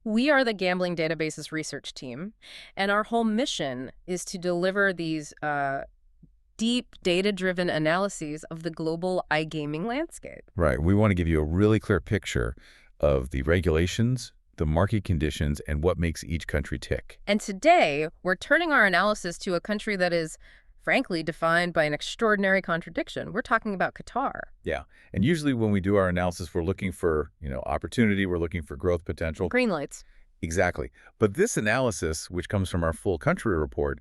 We are the Gambling Databases research team, and our whole mission is to deliver these deep, data-driven analyses of the global iGaming landscape. Right. We want to give you a really clear picture of the regulations, the market conditions, and what makes each country tick. And today, we're turning our analysis to a country that is, frankly, defined by an extraordinary contradiction. We're talking about Qatar. Yeah. And usually when we do our analysis, we're looking for, opportunity, we're looking for growth potential. Green lights. Exactly. But this analysis, which comes from our full country report,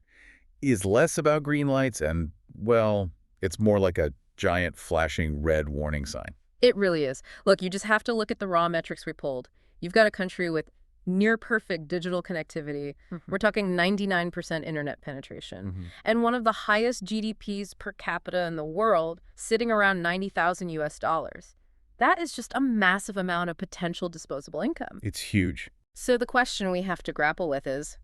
is less about green lights and, well, it's more like a giant flashing red warning sign. It really is. Look, you just have to look at the raw metrics we pulled. You've got a country with near-perfect digital connectivity. We're talking 99% internet penetration. And one of the highest GDPs per capita in the world, sitting around $90,000 US. That is just a massive amount of potential disposable income. It's huge. So the question we have to grapple with is,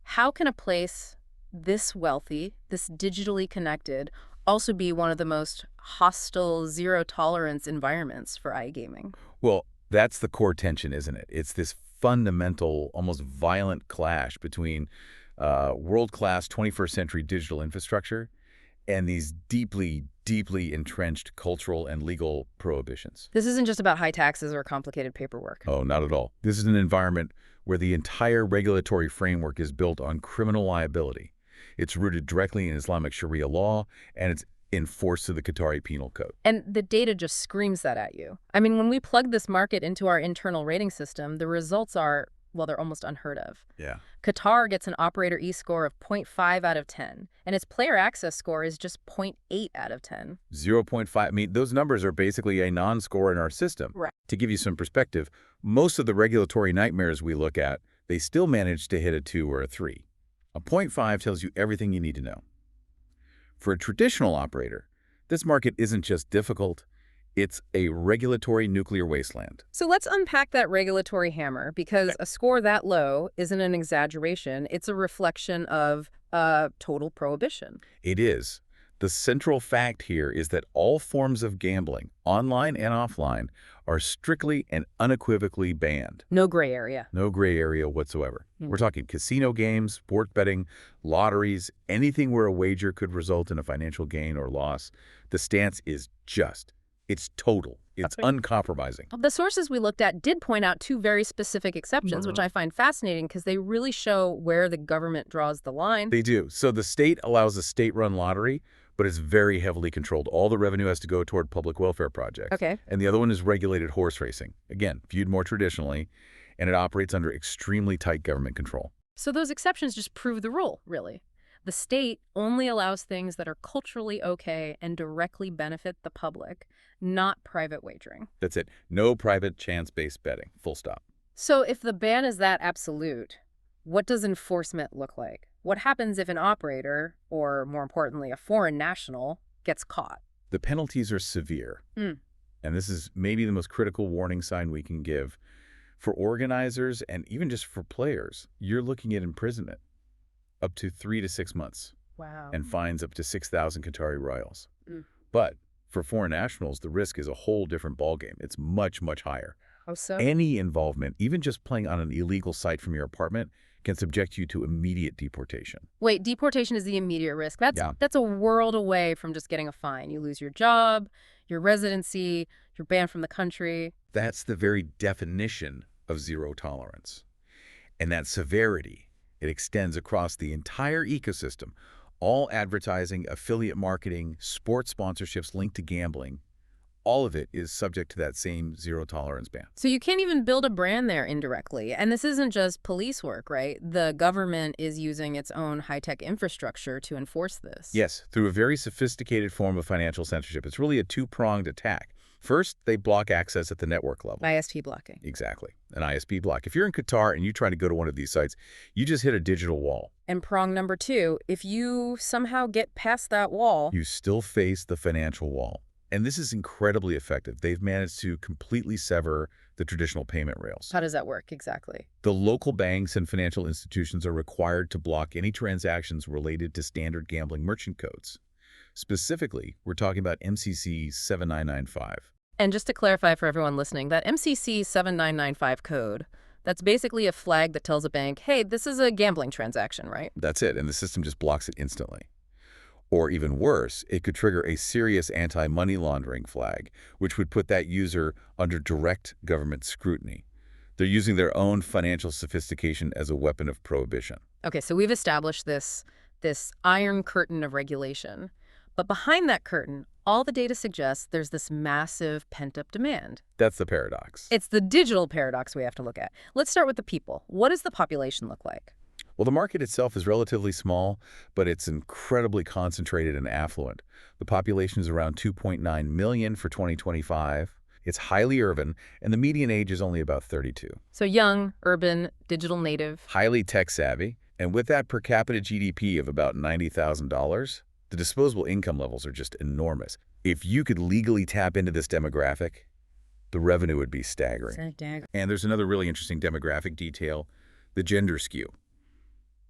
how can a place this wealthy, this digitally connected, also be one of the most hostile, zero-tolerance environments for iGaming? Well, that's the core tension, isn't it? It's this fundamental, almost violent clash between world-class 21st century digital infrastructure and these deeply, deeply entrenched cultural and legal prohibitions. This isn't just about high taxes or complicated paperwork. Oh, not at all. This is an environment where the entire regulatory framework is built on criminal liability. It's rooted directly in Islamic Sharia law, and it's enforced through the Qatari Penal Code. And the data just screams that at you. I mean, when we plug this market into our internal rating system, the results are, well, they're almost unheard of. Yeah. Qatar gets an operator E-score of 0.5 out of 10, and its player access score is just 0.8 out of 10. 0.5. I mean, those numbers are basically a non-score in our system. Right. To give you some perspective, most of the regulatory nightmares we look at, they still manage to hit a 2 or a 3. A 0.5 tells you everything you need to know. For a traditional operator, this market isn't just difficult, it's a regulatory nuclear wasteland. So let's unpack that regulatory hammer, because a score that low isn't an exaggeration. It's a reflection of total prohibition. It is. The central fact here is that all forms of gambling, online and offline, are strictly and unequivocally banned. No gray area. No gray area whatsoever. We're talking casino games, sport betting, lotteries, anything where a wager could result in a financial gain or loss. The stance is just. It's total. It's uncompromising. The sources we looked at did point out 2 very specific exceptions, which I find fascinating because they really show where the government draws the line. They do. So the state allows a state-run lottery, but it's very heavily controlled. All the revenue has to go toward public welfare projects. Okay. And the other one is regulated horse racing. Again, viewed more traditionally, and it operates under extremely tight government control. So those exceptions just prove the rule, really. The state only allows things that are culturally okay and directly benefit the public, not private wagering. That's it. No private chance-based betting. Full stop. So if the ban is that absolute, what does enforcement look like? What happens if an operator, or more importantly, a foreign national, gets caught? The penalties are severe. And this is maybe the most critical warning sign we can give. For organizers and even just for players, you're looking at imprisonment up to 3 to 6 months. Wow. And fines up to 6,000 Qatari riyals. But for foreign nationals, the risk is a whole different ballgame. It's much, much higher. Oh, so? Any involvement, even just playing on an illegal site from your apartment, can subject you to immediate deportation. Wait, deportation is the immediate risk. That's a world away from just getting a fine. You lose your job, your residency, you're banned from the country. That's the very definition of zero tolerance. And that severity, it extends across the entire ecosystem. All advertising, affiliate marketing, sports sponsorships linked to gambling, all of it is subject to that same zero tolerance ban. So you can't even build a brand there indirectly. And this isn't just police work, right? The government is using its own high-tech infrastructure to enforce this. Yes, through a very sophisticated form of financial censorship. It's really a two-pronged attack. First, they block access at the network level. ISP blocking. Exactly, an ISP block. If you're in Qatar and you try to go to one of these sites, you just hit a digital wall. And prong number 2, if you somehow get past that wall, you still face the financial wall. And this is incredibly effective. They've managed to completely sever the traditional payment rails. How does that work exactly? The local banks and financial institutions are required to block any transactions related to standard gambling merchant codes. Specifically, we're talking about MCC 7995. And just to clarify for everyone listening, that MCC 7995 code, That's basically a flag that tells a bank, hey, this is a gambling transaction, right? That's it, and the system just blocks it instantly. Or even worse, it could trigger a serious anti-money laundering flag, which would put that user under direct government scrutiny. They're using their own financial sophistication as a weapon of prohibition. Okay, so we've established this iron curtain of regulation. But behind that curtain, all the data suggests there's this massive pent-up demand. That's the paradox. It's the digital paradox we have to look at. Let's start with the people. What does the population look like? Well, the market itself is relatively small, but it's incredibly concentrated and affluent. The population is around 2.9 million for 2025. It's highly urban, and the median age is only about 32. So young, urban, digital native. Highly tech-savvy, and with that per capita GDP of about $90,000, the disposable income levels are just enormous. If you could legally tap into this demographic, the revenue would be staggering. And there's another really interesting demographic detail, the gender skew.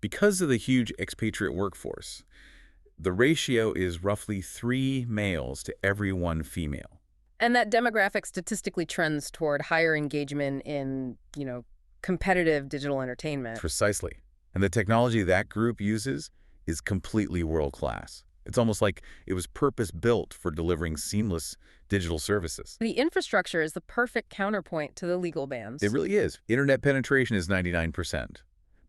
Because of the huge expatriate workforce, the ratio is roughly 3 males to every 1 female. And that demographic statistically trends toward higher engagement in, competitive digital entertainment. Precisely. And the technology that group uses is completely world-class. It's almost like it was purpose-built for delivering seamless digital services. The infrastructure is the perfect counterpoint to the legal bans. It really is. Internet penetration is 99%.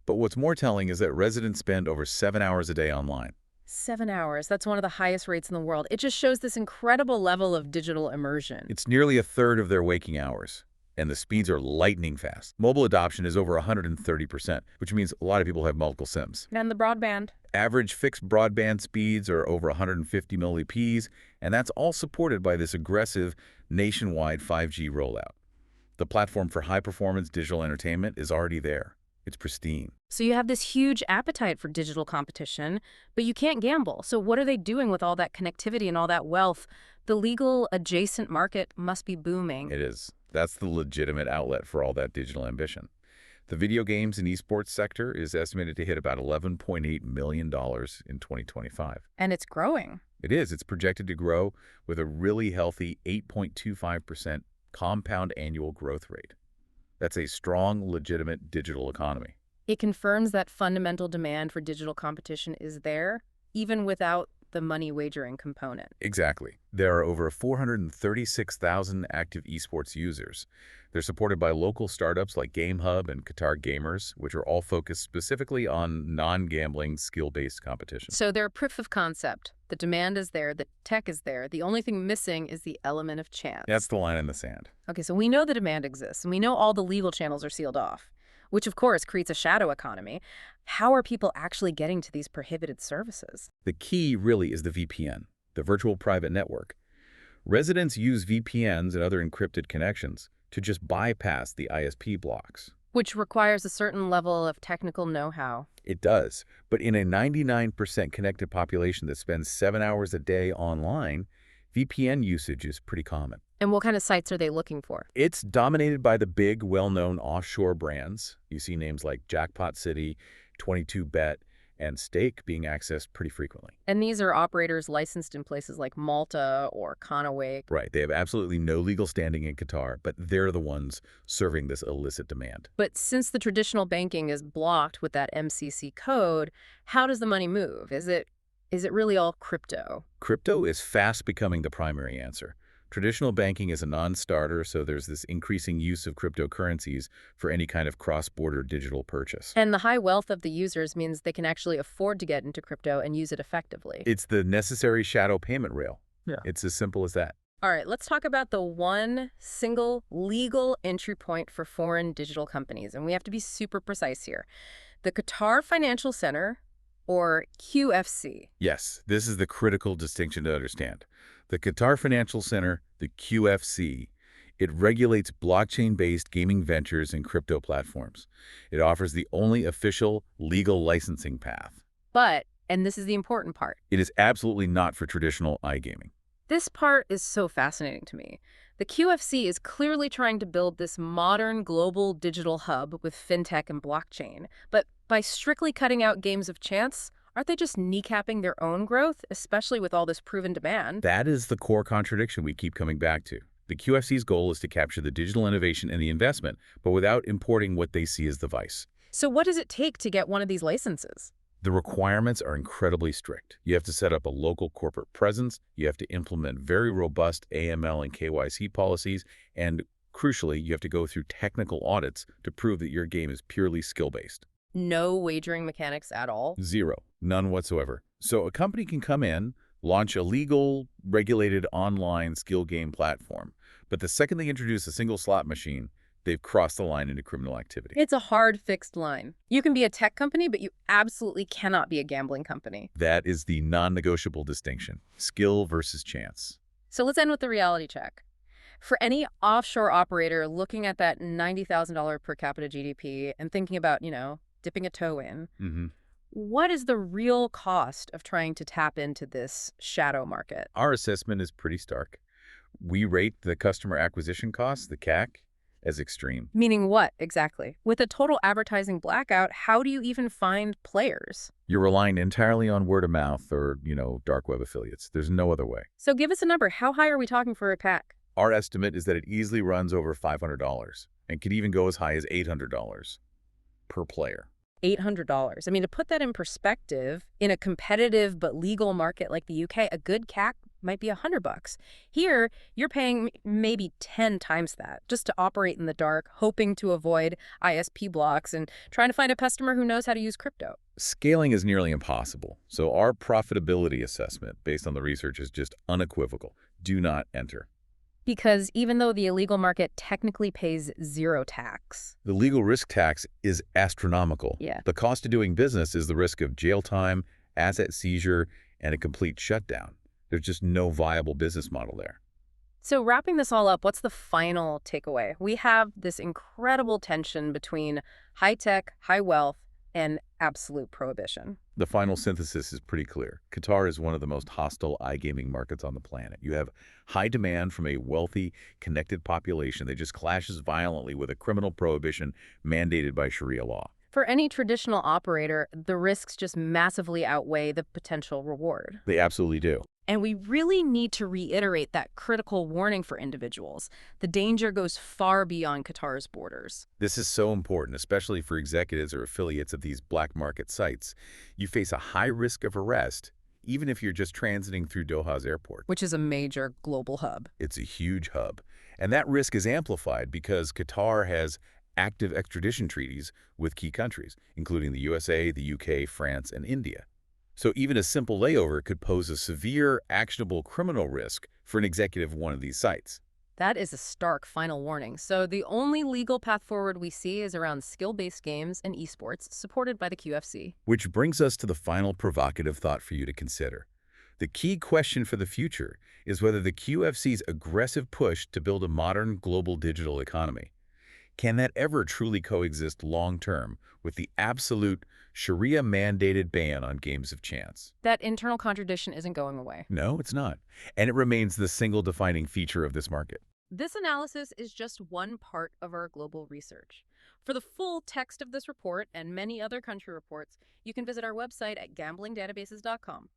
But what's more telling is that residents spend over 7 hours a day online. 7 hours. That's one of the highest rates in the world. It just shows this incredible level of digital immersion. It's nearly a third of their waking hours, and the speeds are lightning fast. Mobile adoption is over 130%, which means a lot of people have multiple SIMs. And the broadband. Average fixed broadband speeds are over 150 millisecond, and that's all supported by this aggressive nationwide 5G rollout. The platform for high-performance digital entertainment is already there. It's pristine. So you have this huge appetite for digital competition, but you can't gamble. So what are they doing with all that connectivity and all that wealth? The legal adjacent market must be booming. It is. That's the legitimate outlet for all that digital ambition. The video games and esports sector is estimated to hit about $11.8 million in 2025. And it's growing. It is. It's projected to grow with a really healthy 8.25% compound annual growth rate. That's a strong, legitimate digital economy. It confirms that fundamental demand for digital competition is there, even without the money wagering component. Exactly. There are over 436,000 active esports users. They're supported by local startups like GameHub and Qatar Gamers, which are all focused specifically on non-gambling, skill-based competition. So they're a proof of concept. The demand is there, the tech is there. The only thing missing is the element of chance. That's the line in the sand. Okay, so we know the demand exists, and we know all the legal channels are sealed off, which of course creates a shadow economy. How are people actually getting to these prohibited services? The key really is the VPN, the virtual private network. Residents use VPNs and other encrypted connections to just bypass the ISP blocks. Which requires a certain level of technical know-how. It does, but in a 99% connected population that spends 7 hours a day online, VPN usage is pretty common. And what kind of sites are they looking for? It's dominated by the big, well-known offshore brands. You see names like Jackpot City, 22Bet, and Stake being accessed pretty frequently. And these are operators licensed in places like Malta or Conaway. Right. They have absolutely no legal standing in Qatar, but they're the ones serving this illicit demand. But since the traditional banking is blocked with that MCC code, how does the money move? Is it really all crypto? Crypto is fast becoming the primary answer. Traditional banking is a non-starter, so there's this increasing use of cryptocurrencies for any kind of cross-border digital purchase. And the high wealth of the users means they can actually afford to get into crypto and use it effectively. It's the necessary shadow payment rail. Yeah. It's as simple as that. All right, let's talk about the one single legal entry point for foreign digital companies. And we have to be super precise here. The Qatar Financial Center, or QFC. Yes, this is the critical distinction to understand. The Qatar Financial Center, the QFC, it regulates blockchain-based gaming ventures and crypto platforms. It offers the only official legal licensing path. But, and this is the important part, it is absolutely not for traditional iGaming. This part is so fascinating to me. The QFC is clearly trying to build this modern global digital hub with fintech and blockchain. But by strictly cutting out games of chance, aren't they just kneecapping their own growth, especially with all this proven demand? That is the core contradiction we keep coming back to. The QFC's goal is to capture the digital innovation and the investment, but without importing what they see as the vice. So what does it take to get one of these licenses? The requirements are incredibly strict. You have to set up a local corporate presence, you have to implement very robust AML and KYC policies, and crucially, you have to go through technical audits to prove that your game is purely skill-based. No wagering mechanics at all? Zero. None whatsoever. So a company can come in, launch a legal, regulated online skill game platform, but the second they introduce a single slot machine, they've crossed the line into criminal activity. It's a hard, fixed line. You can be a tech company, but you absolutely cannot be a gambling company. That is the non-negotiable distinction, skill versus chance. So let's end with the reality check. For any offshore operator looking at that $90,000 per capita GDP and thinking about, dipping a toe in, what is the real cost of trying to tap into this shadow market? Our assessment is pretty stark. We rate the customer acquisition cost, the CAC, as extreme. Meaning what, exactly? With a total advertising blackout, how do you even find players? You're relying entirely on word of mouth or, dark web affiliates. There's no other way. So give us a number. How high are we talking for a pack? Our estimate is that it easily runs over $500 and could even go as high as $800 per player. $800. I mean, to put that in perspective, in a competitive but legal market like the UK, a good CAC might be $100. Here, you're paying maybe 10 times that just to operate in the dark, hoping to avoid ISP blocks and trying to find a customer who knows how to use crypto. Scaling is nearly impossible, so our profitability assessment, based on the research, is just unequivocal. Do not enter. Because even though the illegal market technically pays zero tax, The legal risk tax is astronomical. Yeah. The cost of doing business is the risk of jail time, asset seizure, and a complete shutdown. There's just no viable business model there. So wrapping this all up, what's the final takeaway? We have this incredible tension between high tech, high wealth, and absolute prohibition. The final synthesis is pretty clear. Qatar is one of the most hostile iGaming markets on the planet. You have high demand from a wealthy, connected population that just clashes violently with a criminal prohibition mandated by Sharia law. For any traditional operator, the risks just massively outweigh the potential reward. They absolutely do. And we really need to reiterate that critical warning for individuals. The danger goes far beyond Qatar's borders. This is so important, especially for executives or affiliates of these black market sites. You face a high risk of arrest, even if you're just transiting through Doha's airport. Which is a major global hub. It's a huge hub. And that risk is amplified because Qatar has active extradition treaties with key countries, including the USA, the UK, France, and India. So even a simple layover could pose a severe, actionable criminal risk for an executive of one of these sites. That is a stark final warning. So the only legal path forward we see is around skill-based games and esports supported by the QFC. Which brings us to the final provocative thought for you to consider. The key question for the future is whether the QFC's aggressive push to build a modern global digital economy, can that ever truly coexist long-term with the absolute Sharia-mandated ban on games of chance? That internal contradiction isn't going away. No, it's not. And it remains the single defining feature of this market. This analysis is just one part of our global research. For the full text of this report and many other country reports, you can visit our website at gamblingdatabases.com.